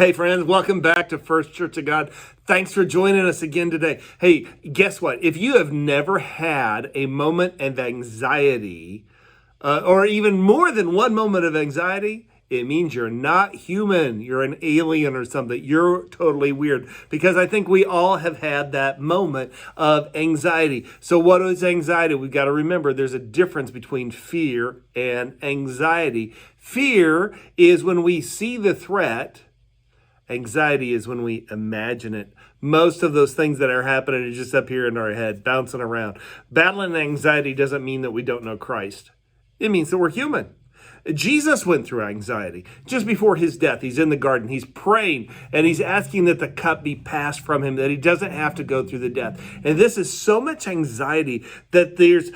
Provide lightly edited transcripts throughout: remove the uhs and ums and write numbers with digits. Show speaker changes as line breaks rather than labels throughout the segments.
Hey friends, welcome back to First Church of God. Thanks for joining us again today. Hey, guess what? If you have never had a moment of anxiety, or even more than one moment of anxiety, it means you're not human. You're an alien or something. You're totally weird, because I think we all have had that moment of anxiety. So what is anxiety? We've got to remember there's a difference between fear and anxiety. Fear is when we see the threat. Anxiety is when we imagine it. Most of those things that are happening are just up here in our head, bouncing around. Battling anxiety doesn't mean that we don't know Christ. It means that we're human. Jesus went through anxiety. Just before his death, he's in the garden. He's praying, and he's asking that the cup be passed from him, that he doesn't have to go through the death. And this is so much anxiety that there's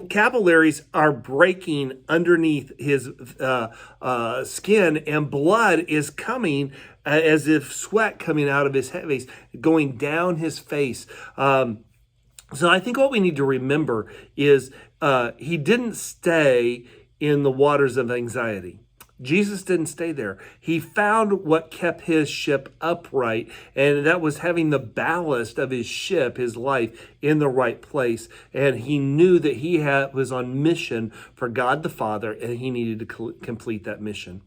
capillaries are breaking underneath his skin, and blood is coming as if sweat coming out of his face, going down his face. So I think what we need to remember is he didn't stay in the waters of anxiety. Jesus didn't stay there. He found what kept his ship upright, and that was having the ballast of his ship, his life, in the right place. And he knew that he was on mission for God the Father, and he needed to complete that mission.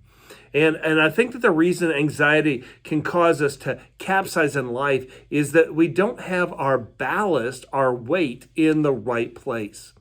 And I think that the reason anxiety can cause us to capsize in life is that we don't have our ballast, our weight, in the right place.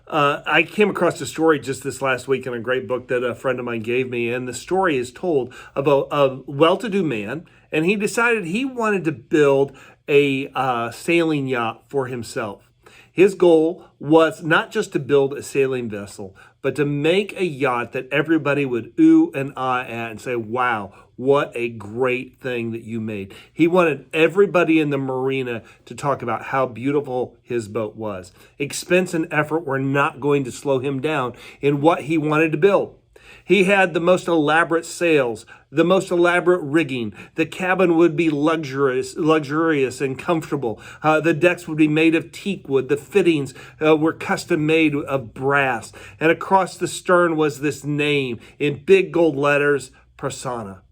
I came across a story just this last week in a great book that a friend of mine gave me, and the story is told about a well-to-do man, and he decided he wanted to build a sailing yacht for himself. His goal was not just to build a sailing vessel, but to make a yacht that everybody would ooh and ah at and say, wow, what a great thing that you made. He wanted everybody in the marina to talk about how beautiful his boat was. Expense and effort were not going to slow him down in what he wanted to build. He had the most elaborate sails, the most elaborate rigging. The cabin would be luxurious and comfortable. The decks would be made of teak wood. The fittings were custom made of brass. And across the stern was this name in big gold letters, Persona.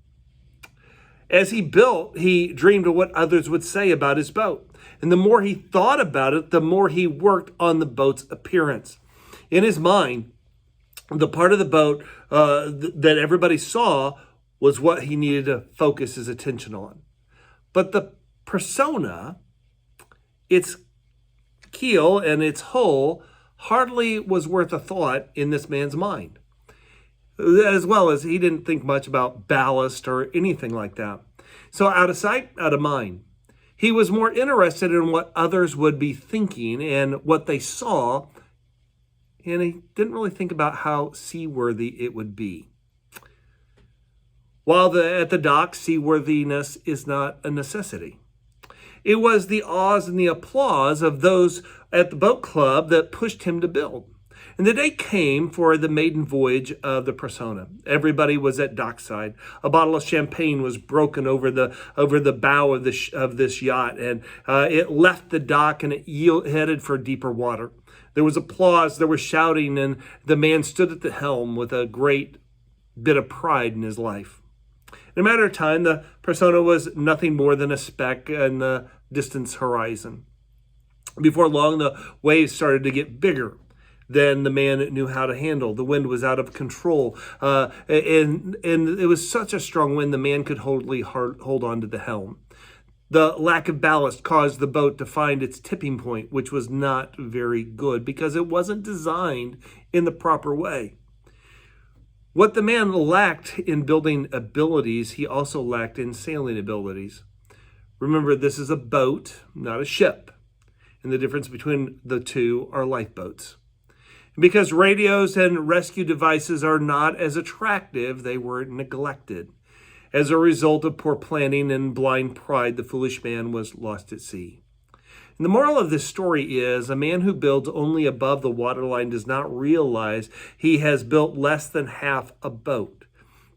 As he built, he dreamed of what others would say about his boat. And the more he thought about it, the more he worked on the boat's appearance. In his mind, the part of the boat that everybody saw was what he needed to focus his attention on. But the persona, its keel and its hull, hardly was worth a thought in this man's mind. As well as he didn't think much about ballast or anything like that. So out of sight, out of mind. He was more interested in what others would be thinking and what they saw, and he didn't really think about how seaworthy it would be. While at the dock, seaworthiness is not a necessity. It was the awes and the applause of those at the boat club that pushed him to build. And the day came for the maiden voyage of the Persona. Everybody was at dockside. A bottle of champagne was broken over the bow of this yacht, and it left the dock and it headed for deeper water. There was applause, there was shouting, and the man stood at the helm with a great bit of pride in his life. In a matter of time, the Persona was nothing more than a speck in the distant horizon. Before long, the waves started to get bigger than the man knew how to handle. The wind was out of control, and it was such a strong wind the man could hardly hold on to the helm. The lack of ballast caused the boat to find its tipping point, which was not very good because it wasn't designed in the proper way. What the man lacked in building abilities, he also lacked in sailing abilities. Remember, this is a boat, not a ship. And the difference between the two are lifeboats. Because radios and rescue devices are not as attractive, they were neglected. As a result of poor planning and blind pride, the foolish man was lost at sea. And the moral of this story is a man who builds only above the waterline does not realize he has built less than half a boat.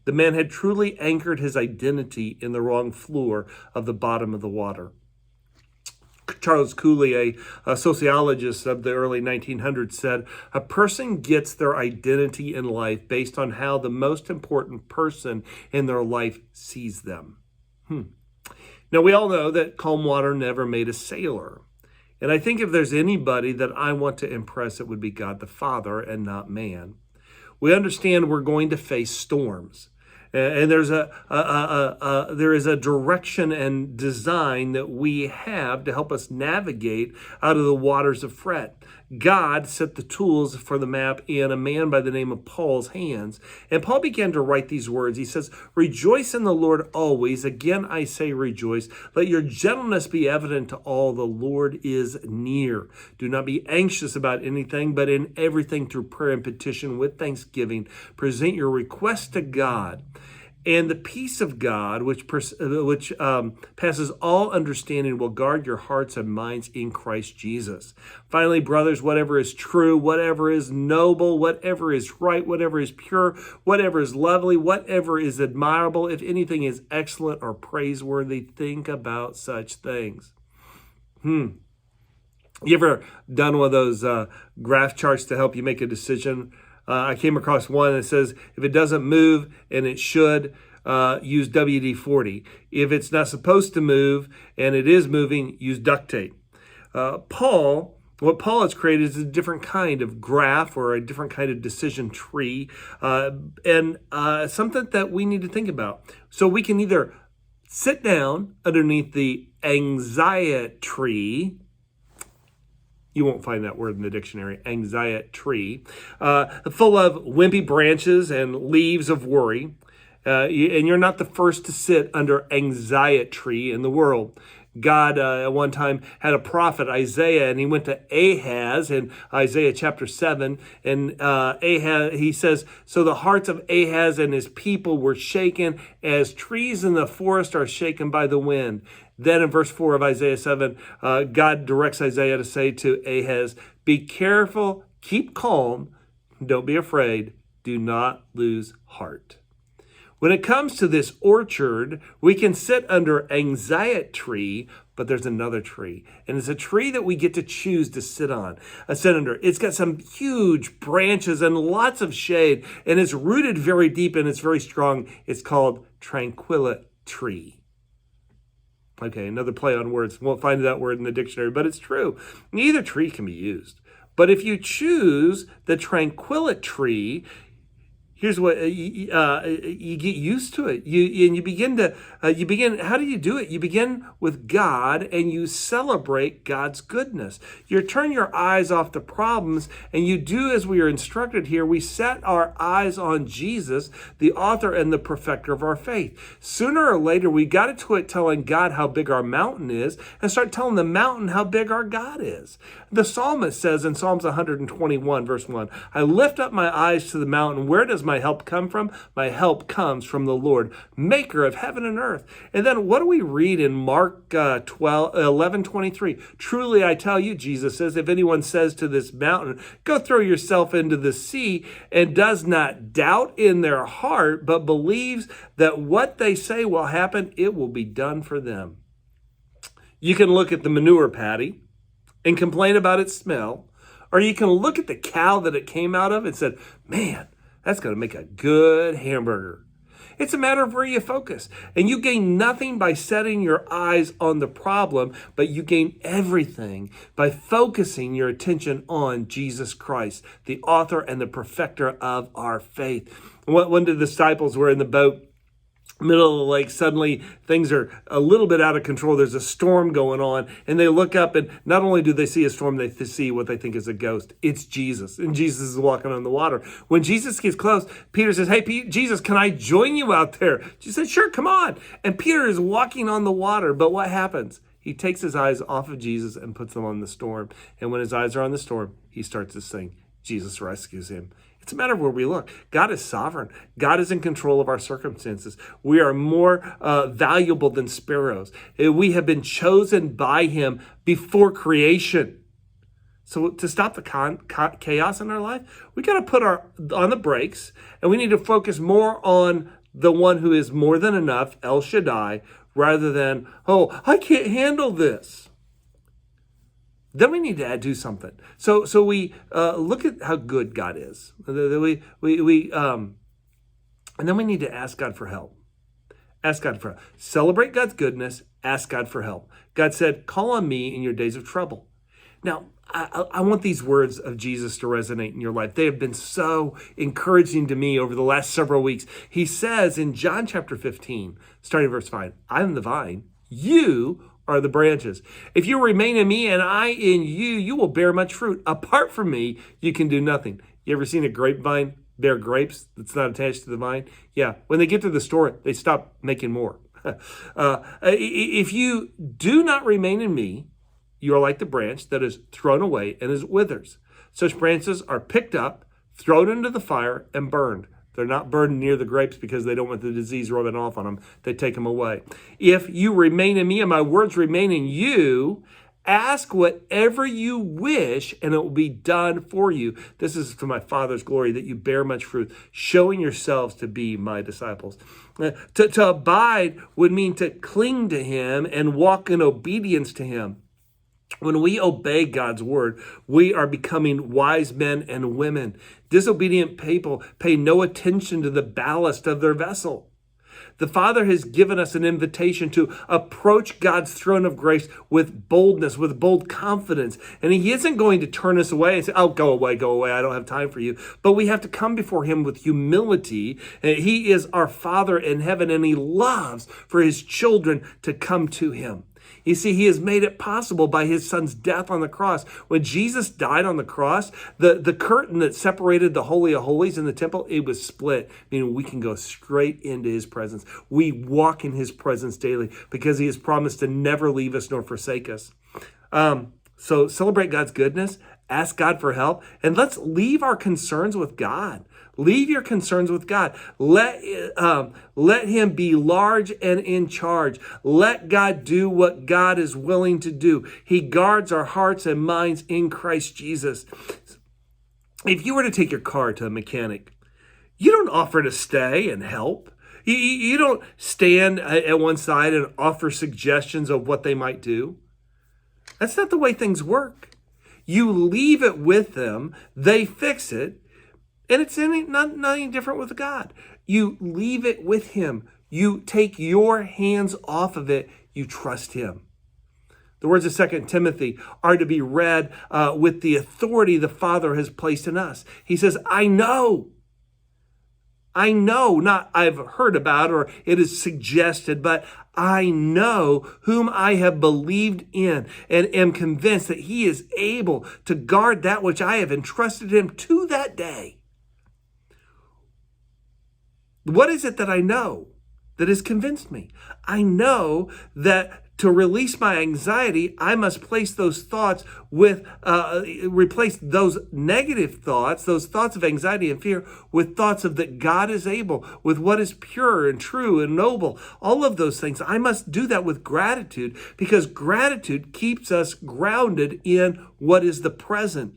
The man had truly anchored his identity in the wrong floor of the bottom of the water. Charles Cooley, a sociologist of the early 1900s, said, "A person gets their identity in life based on how the most important person in their life sees them." Now, we all know that calm water never made a sailor. And I think if there's anybody that I want to impress, it would be God the Father and not man. We understand we're going to face storms. And there is a direction and design that we have to help us navigate out of the waters of fret. God set the tools for the map in a man by the name of Paul's hands. And Paul began to write these words. He says, "Rejoice in the Lord always. Again, I say rejoice. Let your gentleness be evident to all. The Lord is near. Do not be anxious about anything, but in everything through prayer and petition with thanksgiving, present your request to God. And the peace of God, which passes all understanding, will guard your hearts and minds in Christ Jesus. Finally, brothers, whatever is true, whatever is noble, whatever is right, whatever is pure, whatever is lovely, whatever is admirable, if anything is excellent or praiseworthy, think about such things." You ever done one of those graph charts to help you make a decision? I came across one that says, if it doesn't move, and it should, use WD-40. If it's not supposed to move and it is moving, use duct tape. What Paul has created is a different kind of graph or a different kind of decision tree, and something that we need to think about. So we can either sit down underneath the anxiety tree. You won't find that word in the dictionary, anxiety tree, full of wimpy branches and leaves of worry. And you're not the first to sit under anxiety tree in the world. God at one time had a prophet, Isaiah, and he went to Ahaz in Isaiah chapter 7. And Ahaz, he says, "So the hearts of Ahaz and his people were shaken as trees in the forest are shaken by the wind." Then in verse 4 of Isaiah 7, God directs Isaiah to say to Ahaz, "Be careful, keep calm, don't be afraid, do not lose heart." When it comes to this orchard, we can sit under anxiety tree, but there's another tree. And it's a tree that we get to choose to sit under. It's got some huge branches and lots of shade, and it's rooted very deep and it's very strong. It's called tranquility tree. Okay, another play on words. Won't find that word in the dictionary, but it's true. Neither tree can be used. But if you choose the tranquility tree, here's what you get used to it. You begin. How do you do it? You begin with God and you celebrate God's goodness. You turn your eyes off the problems and you do as we are instructed here. We set our eyes on Jesus, the author and the perfecter of our faith. Sooner or later, we got to it telling God how big our mountain is and start telling the mountain how big our God is. The psalmist says in Psalms 121, verse 1, "I lift up my eyes to the mountain. Where does my help come from? My help comes from the Lord, maker of heaven and earth." And then what do we read in Mark 11:23? "Truly I tell you," Jesus says, "if anyone says to this mountain, 'Go throw yourself into the sea,' and does not doubt in their heart, but believes that what they say will happen, it will be done for them." You can look at the manure patty and complain about its smell, or you can look at the cow that it came out of and said, "Man, that's going to make a good hamburger." It's a matter of where you focus. And you gain nothing by setting your eyes on the problem, but you gain everything by focusing your attention on Jesus Christ, the author and the perfecter of our faith. One of the disciples were in the boat, middle of the lake. Suddenly things are a little bit out of control. There's a storm going on, and they look up, and not only do they see a storm, they see what they think is a ghost. It's Jesus, and Jesus is walking on the water. When Jesus gets close, Peter says, "Hey, Jesus, can I join you out there?" Jesus said, "Sure, come on." And Peter is walking on the water, but what happens? He takes his eyes off of Jesus and puts them on the storm. And when his eyes are on the storm, he starts to sing. Jesus rescues him. It's a matter of where we look. God is sovereign. God is in control of our circumstances. We are more valuable than sparrows. We have been chosen by him before creation. So to stop the chaos in our life, we got to put on the brakes, and we need to focus more on the one who is more than enough, El Shaddai, rather than, "Oh, I can't handle this." then we need to do something. So we look at how good God is. And then we need to ask God for help. Ask God for help. Celebrate God's goodness. Ask God for help. God said, call on me in your days of trouble. Now, I want these words of Jesus to resonate in your life. They have been so encouraging to me over the last several weeks. He says in John chapter 15, starting verse 5, I am the vine, you are the branches. If you remain in me and I in you, you will bear much fruit. Apart from me, you can do nothing. You ever seen a grapevine bear grapes that's not attached to the vine? Yeah, when they get to the store, they stop making more. If you do not remain in me, you are like the branch that is thrown away and is withers. Such branches are picked up, thrown into the fire, and burned. They're not burned near the grapes because they don't want the disease rubbing off on them. They take them away. If you remain in me and my words remain in you, ask whatever you wish and it will be done for you. This is to my Father's glory that you bear much fruit, showing yourselves to be my disciples. To abide would mean to cling to him and walk in obedience to him. When we obey God's word, we are becoming wise men and women. Disobedient people pay no attention to the ballast of their vessel. The Father has given us an invitation to approach God's throne of grace with boldness, with bold confidence. And he isn't going to turn us away and say, oh, go away, I don't have time for you. But we have to come before him with humility. He is our Father in heaven, and he loves for his children to come to him. You see, he has made it possible by his son's death on the cross. When Jesus died on the cross, the curtain that separated the Holy of Holies in the temple, it was split, meaning we can go straight into his presence. We walk in his presence daily because he has promised to never leave us nor forsake us. So celebrate God's goodness, ask God for help, and let's leave our concerns with God. Leave your concerns with God. Let him be large and in charge. Let God do what God is willing to do. He guards our hearts and minds in Christ Jesus. If you were to take your car to a mechanic, you don't offer to stay and help. You don't stand at one side and offer suggestions of what they might do. That's not the way things work. You leave it with them. They fix it. And it's not any different with God. You leave it with him. You take your hands off of it. You trust him. The words of 2 Timothy are to be read with the authority the Father has placed in us. He says, I know, not I've heard about or it is suggested, but I know whom I have believed in and am convinced that he is able to guard that which I have entrusted him to that day. What is it that I know that has convinced me? I know that to release my anxiety, I must place those thoughts with, replace those negative thoughts, those thoughts of anxiety and fear with thoughts of that God is able, with what is pure and true and noble. All of those things. I must do that with gratitude because gratitude keeps us grounded in what is the present.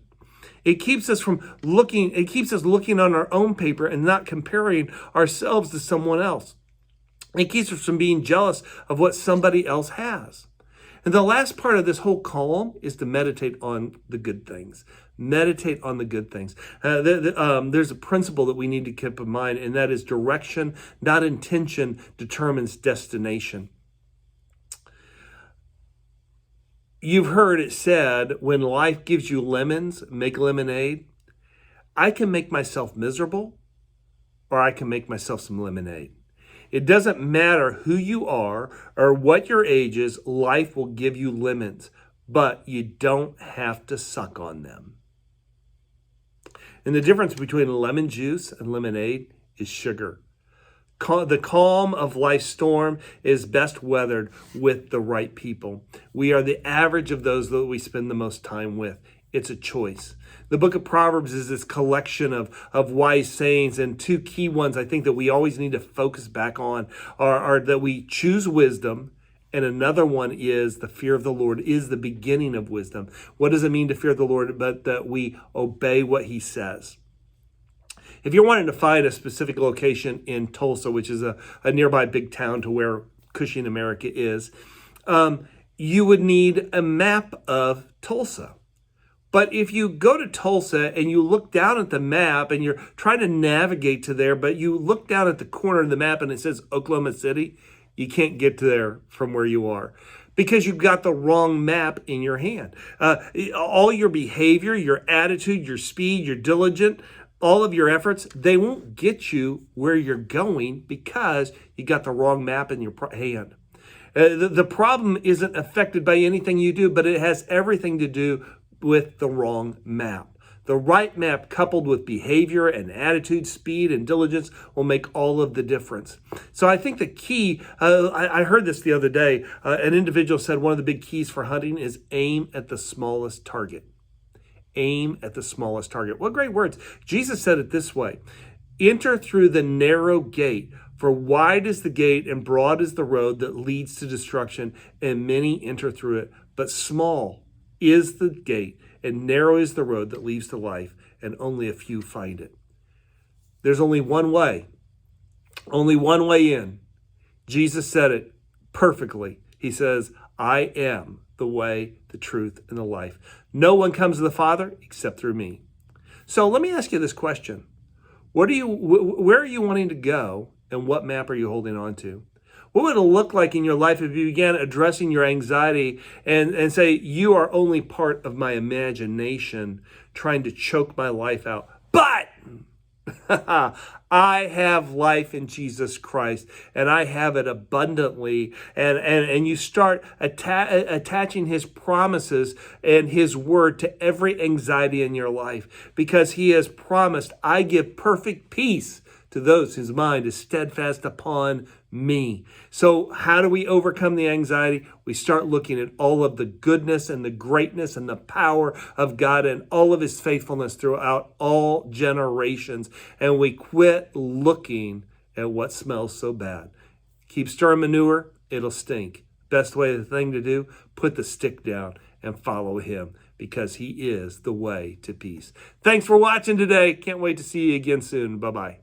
It keeps us looking on our own paper and not comparing ourselves to someone else. It keeps us from being jealous of what somebody else has. And the last part of this whole column is to meditate on the good things. Meditate on the good things. There's a principle that we need to keep in mind, and that is direction, not intention, determines destination. You've heard it said, when life gives you lemons, make lemonade. I can make myself miserable, or I can make myself some lemonade. It doesn't matter who you are or what your age is, life will give you lemons, but you don't have to suck on them. And the difference between lemon juice and lemonade is sugar. The calm of life's storm is best weathered with the right people. We are the average of those that we spend the most time with. It's a choice. The book of Proverbs is this collection of wise sayings, and two key ones I think that we always need to focus back on are that we choose wisdom, and another one is the fear of the Lord is the beginning of wisdom. What does it mean to fear the Lord? But that we obey what he says. If you're wanting to find a specific location in Tulsa, which is a nearby big town to where Cushing, America is, you would need a map of Tulsa. But if you go to Tulsa and you look down at the map and you're trying to navigate to there, but you look down at the corner of the map and it says Oklahoma City, you can't get to there from where you are because you've got the wrong map in your hand. All your behavior, your attitude, your speed, your diligence, all of your efforts, they won't get you where you're going because you got the wrong map in your hand. The problem isn't affected by anything you do, but it has everything to do with the wrong map. The right map coupled with behavior and attitude, speed and diligence will make all of the difference. So I think the key, I heard this the other day, an individual said one of the big keys for hunting is aim at the smallest target. Aim at the smallest target. What great words. Jesus said it this way, enter through the narrow gate, for wide is the gate and broad is the road that leads to destruction, and many enter through it, but small is the gate and narrow is the road that leads to life, and only a few find it. There's only one way in. Jesus said it perfectly. He says, I am the way, the truth, and the life. No one comes to the Father except through me. So let me ask you this question. Where are you wanting to go, and what map are you holding on to? What would it look like in your life if you began addressing your anxiety and say, you are only part of my imagination trying to choke my life out? But I have life in Jesus Christ, and I have it abundantly. And you start attaching his promises and his word to every anxiety in your life, because he has promised, I give perfect peace to those whose mind is steadfast upon me. So how do we overcome the anxiety? We start looking at all of the goodness and the greatness and the power of God and all of his faithfulness throughout all generations. And we quit looking at what smells so bad. Keep stirring manure, it'll stink. Best thing to do, put the stick down and follow him, because he is the way to peace. Thanks for watching today. Can't wait to see you again soon. Bye-bye.